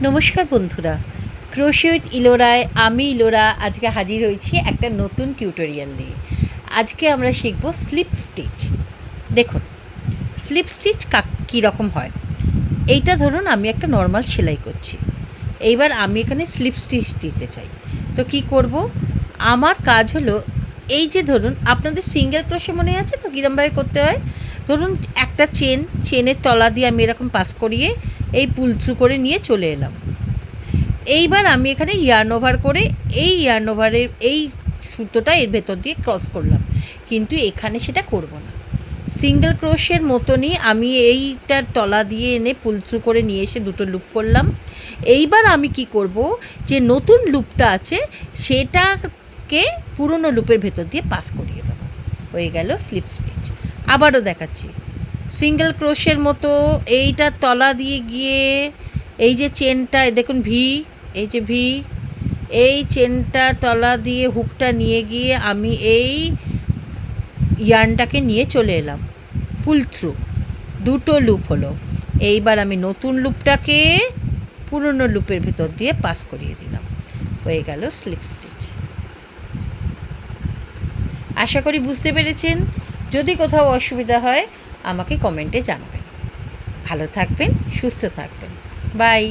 নমস্কার বন্ধুরা, crochet with ইলোরায় আমি ইলোরা আজকে হাজির হয়েছি একটা নতুন টিউটোরিয়াল নিয়ে। আজকে আমরা শিখব স্লিপ স্টিচ। দেখুন, স্লিপ স্টিচ কীরকম হয়। এইটা ধরুন আমি একটা নর্মাল সেলাই করছি, এইবার আমি এখানে স্লিপ স্টিচ দিতে চাই। তো কি করব, আমার কাজ হলো এই যে ধরুন আপনাদের সিঙ্গেল ক্রোশে মনে আছে তো কীরমভাবে করতে হয়। ধরুন একটা চেনের তলা দিয়ে আমি এরকম পাস করিয়ে এই পুল থ্রু করে নিয়ে চলে এলাম। এইবার আমি এখানে ইয়ার্ন ওভার করে এই ইয়ার্ন ওভারের এই সুতোটা এর ভেতর দিয়ে ক্রস করলাম, কিন্তু এখানে সেটা করব না। সিঙ্গেল ক্রোশের মতনই আমি এইটার তলা দিয়ে এনে পুল থ্রু করে নিয়ে এসে দুটো লুপ করলাম। এইবার আমি কি করব, যে নতুন লুপটা আছে সেটাকে পুরনো লুপের ভেতর দিয়ে পাস করিয়ে দেবো। হয়ে গেল স্লিপ স্টিচ। আবারও দেখাচ্ছি, সিঙ্গেল ক্রোশের মতো এইটার তলা দিয়ে গিয়ে এই যে চেনটা দেখুন এই যে এই চেনটা তলা দিয়ে হুকটা নিয়ে গিয়ে আমি এই ইয়ার্নটাকে নিয়ে চলে এলাম, পুল থ্রু, দুটো লুপ হলো। এইবার আমি নতুন লুপটাকে পুরনো লুপের ভেতর দিয়ে পাস করিয়ে দিলাম। হয়ে গেল স্লিপ স্টিচ। আশা করি বুঝতে পেরেছেন। যদি কোথাও অসুবিধা হয় আমাকে কমেন্টে জানাবেন। ভালো থাকবেন, সুস্থ থাকবেন। বাই।